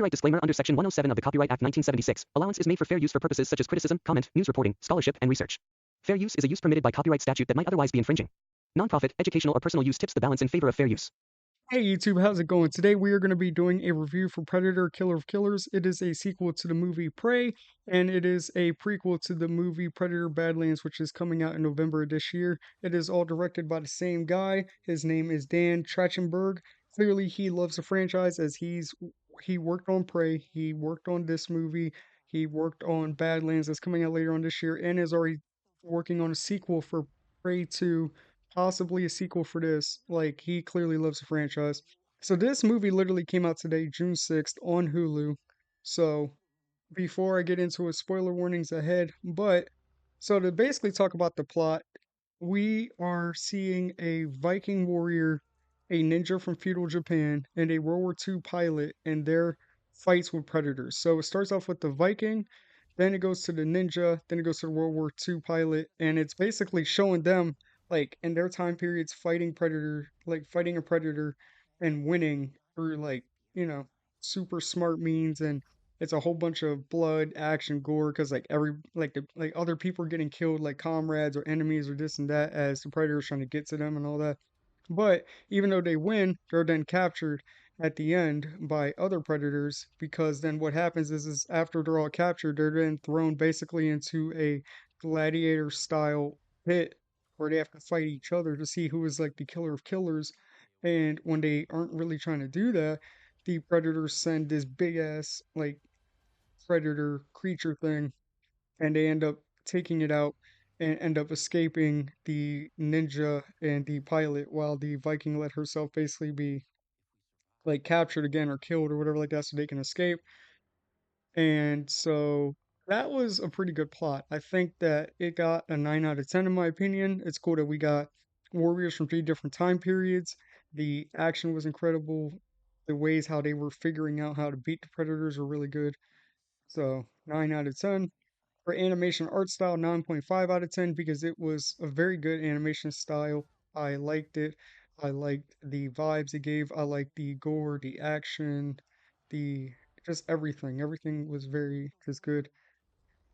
Copyright disclaimer under Section 107 of the Copyright Act 1976. Allowance is made for fair use for purposes such as criticism, comment, news reporting, scholarship, and research. Fair use is a use permitted by copyright statute that might otherwise be infringing. Nonprofit, educational, or personal use tips the balance in favor of fair use. Hey YouTube, how's it going? Today we are going to be doing a review for Predator Killer of Killers. It is a sequel to the movie Prey, and it is a prequel to the movie Predator Badlands, which is coming out in November of this year. It is all directed by the same guy. His name is Dan Trachtenberg. Clearly he loves the franchise as he worked on Prey, he worked on this movie, he worked on Badlands that's coming out later on this year, and is already working on a sequel for Prey 2, possibly a sequel for this. Like, he clearly loves the franchise. So this movie literally came out today, June 6th, on Hulu. So before I get into it, spoiler warnings ahead. But so to basically talk about the plot, we are seeing a Viking warrior, a ninja from feudal Japan, and a World War II pilot and their fights with predators. So it starts off with the Viking, then it goes to the ninja, then it goes to the World War II pilot, and it's basically showing them like in their time periods fighting predator, like fighting a predator and winning through like, you know, super smart means, and it's a whole bunch of blood, action, gore, because like like other people are getting killed, like comrades or enemies or this and that, as the predator's trying to get to them and all that. But even though they win, they're then captured at the end by other predators, because then what happens is after they're all captured, they're then thrown basically into a gladiator style pit where they have to fight each other to see who is like the killer of killers. And when they aren't really trying to do that, the predators send this big ass like predator creature thing, and they end up taking it out and end up escaping the ninja and the pilot, while the Viking let herself basically be like captured again or killed or whatever like that so they can escape. And so that was a pretty good plot. I think that it got a 9 out of 10 in my opinion. It's cool that we got warriors from three different time periods. The action was incredible. The ways how they were figuring out how to beat the predators were really good. So 9 out of 10. For animation art style, 9.5 out of 10 because it was a very good animation style. I liked it. I liked the vibes it gave. I liked the gore, the action, the just everything. Everything was very just good.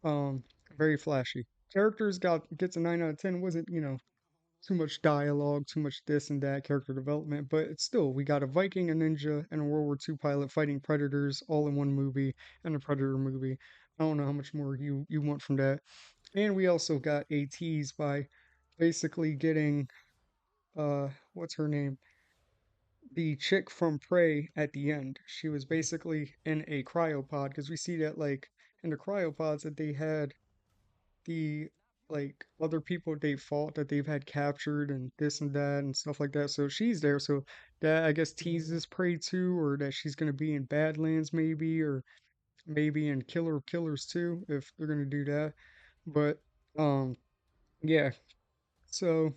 Um, very flashy. Characters gets a 9 out of 10. Wasn't, too much dialogue, too much this and that character development, but it's still, we got a Viking, a ninja, and a World War II pilot fighting predators all in one movie, and a Predator movie. I don't know how much more you want from that. And we also got a tease by basically getting what's her name? The chick from Prey at the end. She was basically in a cryopod, because we see that like in the cryopods that they had the like other people they fought that they've had captured and this and that and stuff like that. So she's there. So that I guess teases Prey 2, or that she's gonna be in Badlands maybe, or maybe in Killer of Killers too, if they're gonna do that. But um yeah. So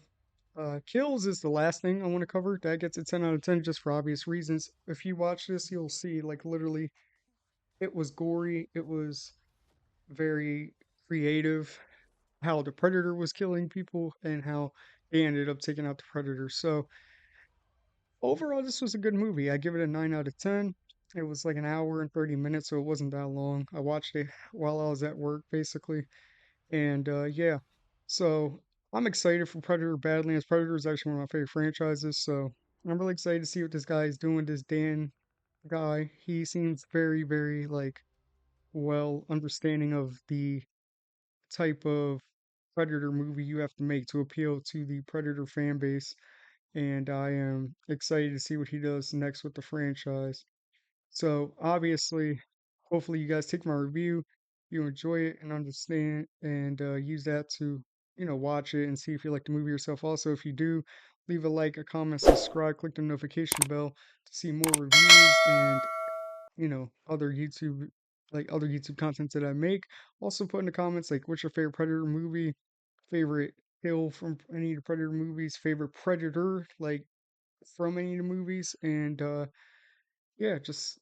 kills is the last thing I want to cover. That gets a 10 out of 10 just for obvious reasons. If you watch this, you'll see like literally it was gory, it was very creative, how the predator was killing people and how they ended up taking out the predator. So overall, this was a good movie. I give it a 9 out of 10. It was like an hour and 30 minutes, so it wasn't that long. I watched it while I was at work, basically. And yeah, so I'm excited for Predator Badlands. Predator is actually one of my favorite franchises, so I'm really excited to see what this guy is doing. This Dan guy, he seems very, very like well understanding of the type of Predator movie you have to make to appeal to the Predator fan base, and I am excited to see what he does next with the franchise. So, obviously, hopefully, you guys take my review, you enjoy it and understand, and use that to, watch it and see if you like the movie yourself. Also, if you do, leave a like, a comment, subscribe, click the notification bell to see more reviews and other YouTube content that I make. Also put in the comments like what's your favorite Predator movie, favorite kill from any of the Predator movies, favorite Predator like from any of the movies, and yeah, just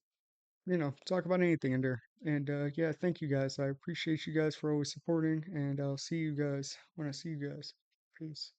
talk about anything in there. And yeah, thank you guys. I appreciate you guys for always supporting, and I'll see you guys when I see you guys. Peace.